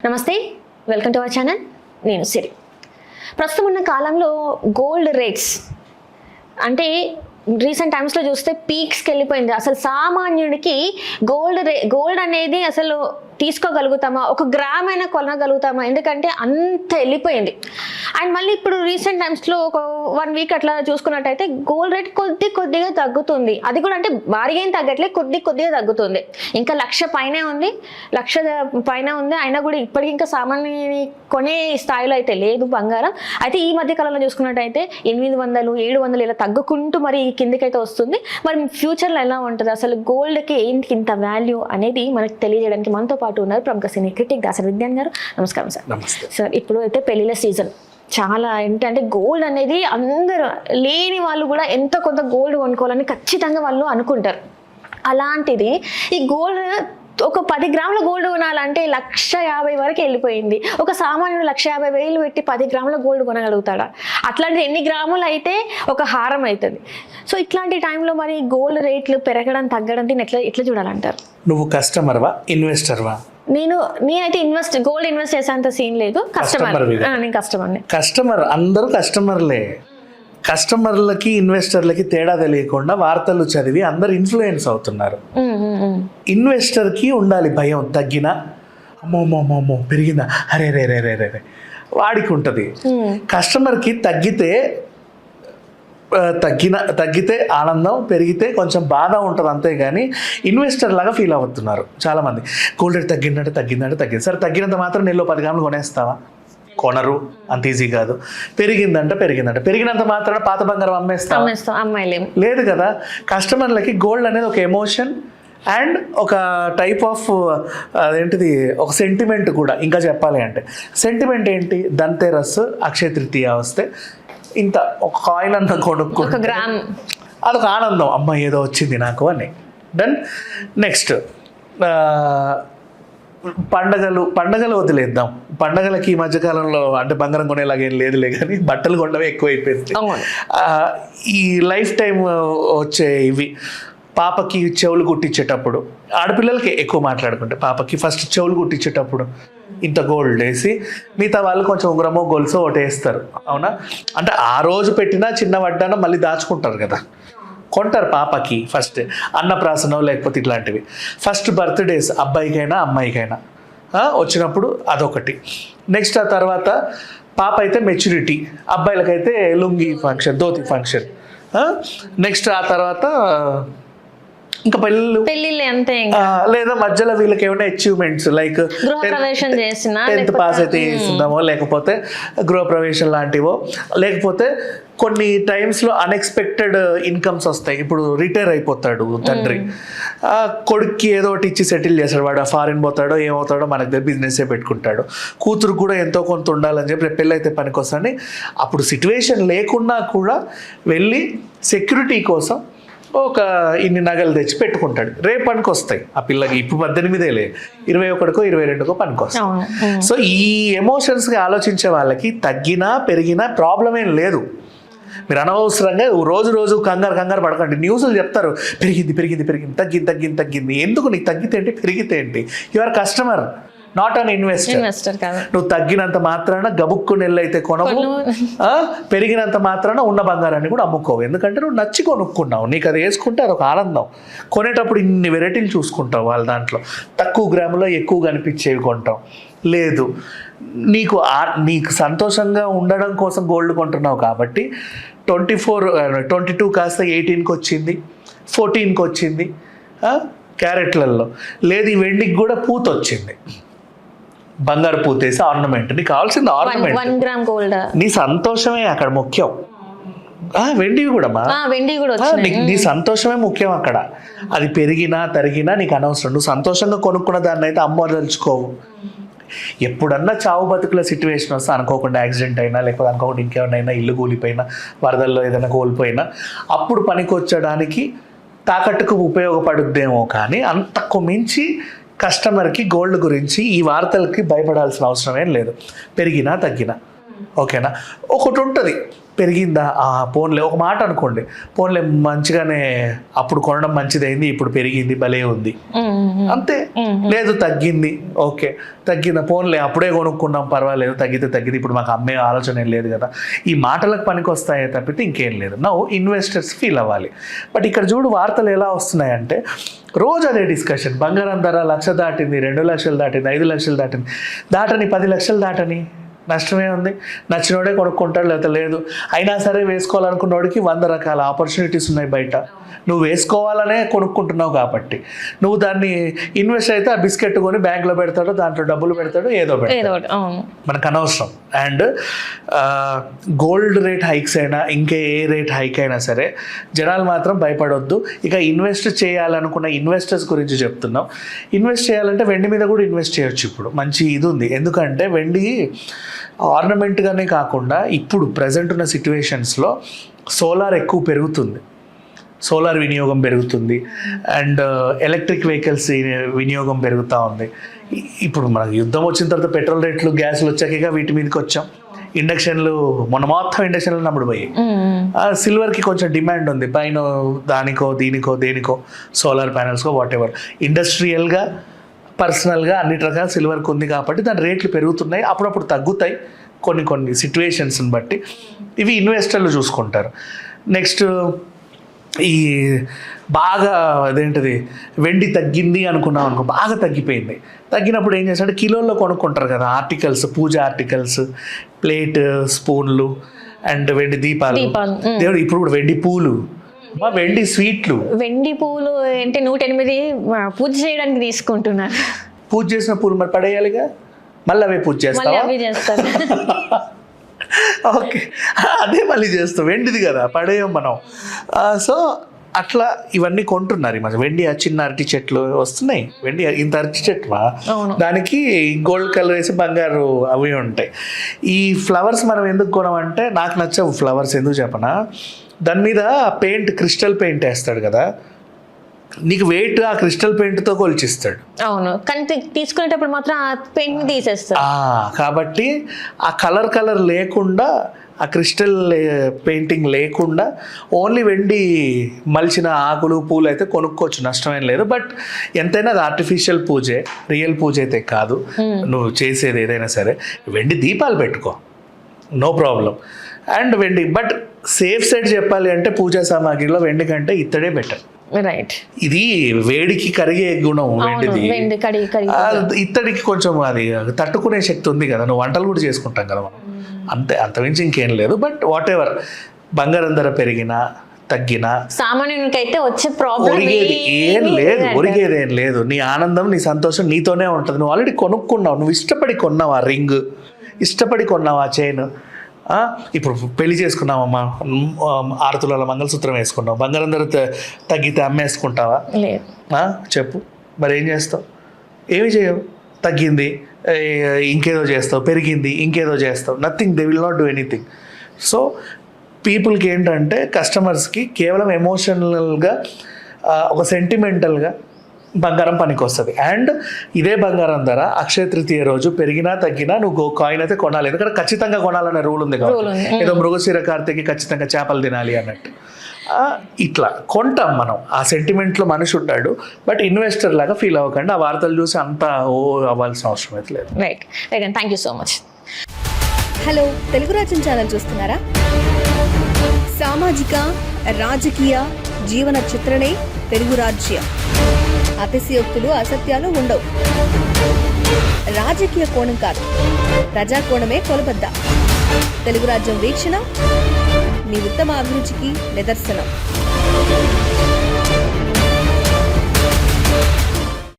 నమస్తే, welcome to our channel. నేను సిరి. ప్రస్తుతం ఉన్న కాలంలో గోల్డ్ రేట్స్ అంటే రీసెంట్ టైమ్స్లో చూస్తే పీక్స్కి వెళ్ళిపోయింది. అసలు సామాన్యుడికి గోల్డ్ అనేది అసలు తీసుకోగలుగుతామా, ఒక గ్రామ్ అయినా కొనగలుగుతామా, ఎందుకంటే అంత వెళ్ళిపోయింది. అండ్ మళ్ళీ ఇప్పుడు రీసెంట్ టైమ్స్లో ఒక 1 వీక్ అట్లా చూసుకున్నట్టయితే గోల్డ్ రేట్ కొద్దిగా తగ్గుతుంది. అది కూడా అంటే భారీగా ఏం తగ్గట్లేదు, కొద్దిగా తగ్గుతుంది. ఇంకా 1,00,000 పైనే ఉంది, 1,00,000 పైన ఉంది. అయినా కూడా ఇప్పటికి ఇంకా సామాన్యుని కొనే స్థాయిలో అయితే లేదు బంగారం. అయితే ఈ మధ్య కాలంలో చూసుకున్నట్టయితే 800, 700 ఇలా తగ్గుకుంటూ మరి కిందకైతే వస్తుంది. మరి ఫ్యూచర్లో ఎలా ఉంటుంది, అసలు గోల్డ్కి ఏంటి ఇంత వాల్యూ అనేది మనకు తెలియజేయడానికి మనతో పాటు ఉన్నారు ప్రముఖ సినీ క్రిటిక్ దాసరి విజ్ఞాన్ గారు. నమస్కారం సార్. సార్, ఇప్పుడు అయితే పెళ్లిళ్ళ సీజన్ చాలా ఏంటంటే గోల్డ్ అనేది అందరూ లేని వాళ్ళు కూడా ఎంతో కొంత గోల్డ్ కొనుక్కోవాలని ఖచ్చితంగా వాళ్ళు అనుకుంటారు. అలాంటిది ఈ గోల్డ్ ఒక 10 గ్రాముల గోల్డ్ కొనాలంటే 1,50,000 వరకు వెళ్ళిపోయింది. ఒక సామాన్యుడు 1,50,000 పెట్టి 10 గ్రాముల గోల్డ్ కొనగలుగుతాడా? అట్లాంటిది ఎన్ని గ్రాములు అయితే ఒక హారం అవుతుంది. సో ఇట్లాంటి టైంలో మరి గోల్డ్ రేట్లు పెరగడం తగ్గడం దీన్ని ఎట్లా చూడాలంటారు? నువ్వు కస్టమర్వా ఇన్వెస్టర్వా? నేనైతే గోల్డ్ ఇన్వెస్ట్ చేసేంత సీన్ లేదు. నేను కస్టమర్ అందరూ కస్టమర్లే. కస్టమర్లకి ఇన్వెస్టర్లకి తేడా తెలియకుండా వార్తలు చదివి అందరు ఇన్ఫ్లుయెన్స్ అవుతున్నారు. ఇన్వెస్టర్కి ఉండాలి భయం, తగ్గినా అమ్మో పెరిగిందా, అరే రే రే రే రే వాడికి ఉంటుంది. కస్టమర్కి తగ్గితే ఆనందం, పెరిగితే కొంచెం బాధ ఉంటుంది, అంతేగాని ఇన్వెస్టర్ లాగా ఫీల్ అవుతున్నారు చాలామంది. గోల్డ్ రేట్ తగ్గింది. సరే, తగ్గినంత మాత్రం నెలలో 10 గ్రాములు కొనేస్తావా? కొనరు, అంత ఈజీ కాదు. పెరిగినంత పెరిగినంత మాత్రాన పాత బంగారం అమ్మేస్తాం లేదు కదా. కస్టమర్లకి గోల్డ్ అనేది ఒక ఎమోషన్ అండ్ ఒక టైప్ ఆఫ్ అదేంటిది, ఒక సెంటిమెంట్ కూడా. ఇంకా చెప్పాలి అంటే సెంటిమెంట్ ఏంటి, ధన్తేరస్, అక్షయ తృతీయ వస్తే ఇంత ఒక కాయిన్ అన్న కొనుక్కుంటే అదొక ఆనందం, అమ్మ ఏదో వచ్చింది నాకు అని. దెన్ నెక్స్ట్ పండగలు వదిలేద్దాం. పండగలకి ఈ మధ్యకాలంలో అంటే బంగారం కొనేలాగా ఏం లేదులే, కానీ బట్టలు కొనడమే ఎక్కువైపోయింది. ఈ లైఫ్ టైం వచ్చే ఇవి పాపకి చెవులు కుట్టించేటప్పుడు, ఆడపిల్లలకి ఎక్కువ మాట్లాడుకుంటే, పాపకి ఫస్ట్ చెవులు కుట్టించేటప్పుడు ఇంత గోల్డ్ వేసి మిగతా వాళ్ళు కొంచెం ఉంగరమో గొలుసో ఒకటి వేస్తారు, అవునా? అంటే ఆ రోజు పెట్టినా చిన్న వడ్డానో మళ్ళీ దాచుకుంటారు కదా, కొంటారు పాపకి ఫస్ట్ అన్నప్రాసనం లేకపోతే ఇట్లాంటివి. ఫస్ట్ బర్త్డేస్ అబ్బాయికైనా అమ్మాయికైనా వచ్చినప్పుడు అదొకటి. నెక్స్ట్ ఆ తర్వాత పాప అయితే మెచ్యూరిటీ, అబ్బాయిలకైతే lungi function, dhoti function. Next ఆ తర్వాత ఇంకా పెళ్ళిళ్ళు అంతే, లేదా మధ్యలో వీళ్ళకి ఏమైనా అచీవ్మెంట్స్ లైక్ 10th పాస్ అయితే చేస్తుందామో, లేకపోతే గృహప్రవేశం లాంటివో, లేకపోతే కొన్ని టైమ్స్లో అన్ఎక్స్పెక్టెడ్ ఇన్కమ్స్ వస్తాయి. ఇప్పుడు రిటైర్ అయిపోతాడు తండ్రి, కొడుక్కి ఏదో ఒకటి ఇచ్చి సెటిల్ చేస్తాడు, వాడు ఫారిన్ పోతాడో ఏమవుతాడో మనకు దగ్గర బిజినెస్సే పెట్టుకుంటాడు. కూతురు కూడా ఎంతో కొంత ఉండాలని చెప్పి పెళ్ళి అయితే పనికి వస్తాడని, అప్పుడు సిచ్యువేషన్ లేకున్నా కూడా వెళ్ళి సెక్యూరిటీ కోసం ఒక ఇన్ని నగలు తెచ్చి పెట్టుకుంటాడు. రేపు పనికి వస్తాయి ఆ పిల్లకి. ఇప్పుడు 18 21కో 22కో పనికి వస్తాయి. సో ఈ ఎమోషన్స్గా ఆలోచించే వాళ్ళకి తగ్గినా పెరిగినా ప్రాబ్లం ఏం లేదు. మీరు అనవసరంగా రోజు కంగారు పడకండి. న్యూస్లు చెప్తారు పెరిగింది, తగ్గింది. ఎందుకు? నీకు తగ్గితే ఏంటి, పెరిగితే ఏంటి? You are customer, not an investor. నువ్వు తగ్గినంత మాత్రాన గబుక్కుని అయితే కొనవు, పెరిగినంత మాత్రాన ఉన్న బంగారాన్ని కూడా అమ్ముకోవు. ఎందుకంటే నువ్వు నచ్చి కొనుక్కున్నావు, నీకు అది వేసుకుంటే అదొక ఆనందం. కొనేటప్పుడు ఇన్ని వెరైటీలు చూసుకుంటావు, వాళ్ళ దాంట్లో తక్కువ గ్రాములో ఎక్కువ కనిపించేవి కొంటావు. లేదు, నీకు సంతోషంగా ఉండడం కోసం గోల్డ్ కొంటున్నావు కాబట్టి 22 కాస్త 18కి వచ్చింది, 14కి వచ్చింది క్యారెట్లలో. లేదు, ఈ వెండికి కూడా పూత వచ్చింది, బంగారు పూతేసి ఆర్నమెంట్. నీకు కావాల్సింది ఆర్నమెంట్, 1 గ్రామ్ గోల్డ్. నీ సంతోషమే అక్కడ ముఖ్యం. వెండి కూడా నీ సంతోషమే ముఖ్యం అక్కడ. అది పెరిగినా తరిగినా నీకు అనవసరం. నువ్వు సంతోషంగా కొనుక్కున్న దాన్ని అయితే అమ్మదలుచుకోవు. ఎప్పుడన్నా చావు బతుకుల సిచ్యువేషన్ వస్తే, అనుకోకుండా యాక్సిడెంట్ అయినా, లేకపోతే అనుకోకుండా ఇంకేమైనా ఇల్లు కూలిపోయినా, వరదల్లో ఏదైనా కోల్పోయినా, అప్పుడు పనికొచ్చడానికి తాకట్టుకు ఉపయోగపడుద్దేమో. కానీ అంతకు మించి కస్టమర్కి గోల్డ్ గురించి ఈ వార్తలకి భయపడాల్సిన అవసరం ఏం లేదు, పెరిగినా తగ్గినా. ఓకేనా? ఒకటి ఉంటుంది, పెరిగిందా పోన్లే ఒక మాట అనుకోండి, పోన్లే మంచిగానే అప్పుడు కొనడం మంచిదైంది, ఇప్పుడు పెరిగింది భలే ఉంది అంతే. లేదు తగ్గింది, ఓకే తగ్గిందా, పోన్లే అప్పుడే కొనుక్కున్నాం పర్వాలేదు, తగ్గితే తగ్గింది, ఇప్పుడు మాకు అమ్మే ఆలోచన ఏం లేదు కదా. ఈ మాటలకు పనికి వస్తాయే తప్పితే ఇంకేం లేదు. నౌ ఇన్వెస్టర్స్ ఫీల్ అవ్వాలి. బట్ ఇక్కడ చూడు వార్తలు ఎలా వస్తున్నాయంటే రోజు అదే డిస్కషన్, బంగారం ధర 1,00,000 దాటింది, 2 లక్షలు దాటింది, 5 లక్షలు దాటింది, దాటని 10 లక్షలు దాటని నష్టమే ఉంది. నచ్చినోడే కొనుక్కుంటాడు, లేకపోతే లేదు. అయినా సరే వేసుకోవాలనుకున్నోడికి 100 రకాల ఆపర్చునిటీస్ ఉన్నాయి బయట. నువ్వు వేసుకోవాలనే కొనుక్కుంటున్నావు కాబట్టి నువ్వు దాన్ని ఇన్వెస్ట్ అయితే ఆ బిస్కెట్ కొని బ్యాంక్లో పెడతాడు, దాంట్లో డబ్బులు పెడతాడు, ఏదో పెడతాడు, మనకు అనవసరం. అండ్ గోల్డ్ రేట్ హైక్స్ అయినా ఇంకే ఏ రేట్ హైక్ అయినా సరే జనాలు మాత్రం భయపడొద్దు. ఇక ఇన్వెస్ట్ చేయాలనుకున్న ఇన్వెస్టర్స్ గురించి చెప్తున్నాం. ఇన్వెస్ట్ చేయాలంటే వెండి మీద కూడా ఇన్వెస్ట్ చేయొచ్చు. ఇప్పుడు మంచి ఇది ఉంది, ఎందుకంటే వెండి ఆర్నమెంట్గానే కాకుండా ఇప్పుడు ప్రజెంట్ ఉన్న సిచ్యువేషన్స్లో సోలార్ ఎక్కువ పెరుగుతుంది, సోలార్ వినియోగం పెరుగుతుంది, అండ్ ఎలక్ట్రిక్ వెహికల్స్ వినియోగం పెరుగుతూ ఉంది. ఇప్పుడు మనకు యుద్ధం వచ్చిన తర్వాత పెట్రోల్ రేట్లు గ్యాస్లు వచ్చాక వీటి మీదకి వచ్చాం. ఇండక్షన్లు మొత్తం ఇండక్షన్లు నమ్ముడుపోయాయి. సిల్వర్కి కొంచెం డిమాండ్ ఉంది, పైన దానికో దేనికో సోలార్ ప్యానెల్స్కో వాట్ ఎవర్. ఇండస్ట్రియల్గా పర్సనల్గా అన్ని రకాల సిల్వర్కి ఉంది కాబట్టి దాని రేట్లు పెరుగుతున్నాయి, అప్పుడప్పుడు తగ్గుతాయి కొన్ని సిచ్యువేషన్స్ని బట్టి. ఇవి ఇన్వెస్టర్లు చూసుకుంటారు. నెక్స్ట్ ఈ బాగా అదేంటిది వెండి తగ్గింది అనుకున్నాం అనుకో, బాగా తగ్గిపోయింది. తగ్గినప్పుడు ఏం చేస్తారంటే కిలోల్లో కొనుక్కుంటారు కదా ఆర్టికల్స్, పూజ ఆర్టికల్స్, ప్లేట్, స్పూన్లు అండ్ వెండి దీపాలు. దేవుడు ఇప్పుడు కూడా వెండి పూలు, వెండి స్వీట్లు. వెండి పూలు అంటే 108 పూజ చేయడానికి తీసుకుంటున్నారు. పూజ చేసిన పూలు మరి పడేయాలిగా, మళ్ళీ అవే పూజ చేస్తావా? ఓకే, అదే మళ్ళీ చేస్తాం, వెండిది కదా పడేయం మనం. సో అట్లా ఇవన్నీ కొంటున్నారు ఈ మధ్య. వెండి చిన్న అరటి చెట్లు వస్తున్నాయి, వెండి ఇంత అరటి చెట్టు దానికి గోల్డ్ కలర్ వేసి బంగారు అవి ఉంటాయి. ఈ ఫ్లవర్స్ మనం ఎందుకు కొనమంటే నాకు నచ్చవు ఫ్లవర్స్, ఎందుకు చెప్పనా, దాని మీద పెయింట్ క్రిస్టల్ పెయింట్ వేస్తాడు కదా, నీకు వెయిట్ ఆ క్రిస్టల్ పెయింట్తో కొలిచిస్తాడు. అవును, కానీ తీసుకునేటప్పుడు మాత్రం ఆ పెయింట్ తీసేస్తాడు. కాబట్టి ఆ కలర్ లేకుండా, ఆ క్రిస్టల్ పెయింటింగ్ లేకుండా ఓన్లీ వెండి మలిచిన ఆకులు పూలు అయితే కొనుక్కోవచ్చు, నష్టమేం లేదు. బట్ ఎంతైనా అది ఆర్టిఫిషియల్ పూజే, రియల్ పూజ అయితే కాదు. నువ్వు చేసేది ఏదైనా సరే వెండి దీపాలు పెట్టుకో, నో ప్రాబ్లం. అండ్ వెండి, బట్ సేఫ్ సైడ్ చెప్పాలి అంటే పూజా సామాగ్రిలో వెండి కంటే ఇత్తడే బెటర్. రైట్, ఇది వేడికి కరిగే గుణం వెండిది, ఇత్తడికి కొంచెం అది తట్టుకునే శక్తి ఉంది కదా, నువ్వు వంటలు కూడా చేసుకుంటాం కదా మనం, అంతమించి ఇంకేం లేదు. బట్ వాట్ ఎవర్, బంగారం ధర పెరిగినా తగ్గినా సామాన్యునికైతే వచ్చే ప్రాబ్లం ఒరిగేది ఏం లేదు. నీ ఆనందం, నీ సంతోషం నీతోనే ఉంటుంది. నువ్వు ఆల్రెడీ కొనుక్కున్నావు, నువ్వు ఇష్టపడి కొన్నావా రింగ్, ఇష్టపడి కొన్నావా చైన్, ఇప్పుడు పెళ్లి చేసుకున్నావమ్మా 6 తులాల మంగళసూత్రం వేసుకున్నావు, బంగారం ధర తగ్గితే అమ్మేసుకుంటావా? చెప్పు, మరి ఏం చేస్తావు? ఏమి చేయవు. తగ్గింది ఇంకేదో చేస్తావు, పెరిగింది ఇంకేదో చేస్తావు, nothing, they will not do anything. So పీపుల్కి ఏంటంటే కస్టమర్స్కి కేవలం ఎమోషనల్గా ఒక సెంటిమెంటల్గా బంగారం పనికి వస్తుంది. అండ్ ఇదే బంగారం ధర అక్షయ తృతీయ రోజు పెరిగినా తగ్గినా నువ్వు కాయిన్ అయితే కొనాలి, ఎందుకంటే ఖచ్చితంగా కొనాలనే రూల్ ఉంది కాబట్టి. ఏదో మృగశిర కార్తెకి ఖచ్చితంగా చేపలు తినాలి అన్నట్టు ఇట్లా కొంటాం మనం. ఆ సెంటిమెంట్లో మనిషి ఉంటాడు, బట్ ఇన్వెస్టర్ లాగా ఫీల్ అవ్వకండి. ఆ వార్తలు చూసి అంతా అవ్వాల్సిన అవసరం అయితే లేదు. Right, thank you so much. Hello, Telugu రాజ్యం ఛానల్ చూస్తున్నారా? సామాజిక, రాజకీయ, జీవన చిత్రణే తెలుగు రాజ్యం. అతిశయోక్తులు, అసత్యాలు ఉండవు. రాజకీయ కోణం కాదు, ప్రజా కోణమే కొలబద్ద. తెలుగు రాజ్యం వీక్షణ మీ ఉత్తమ అభిరుచికి నిదర్శనం.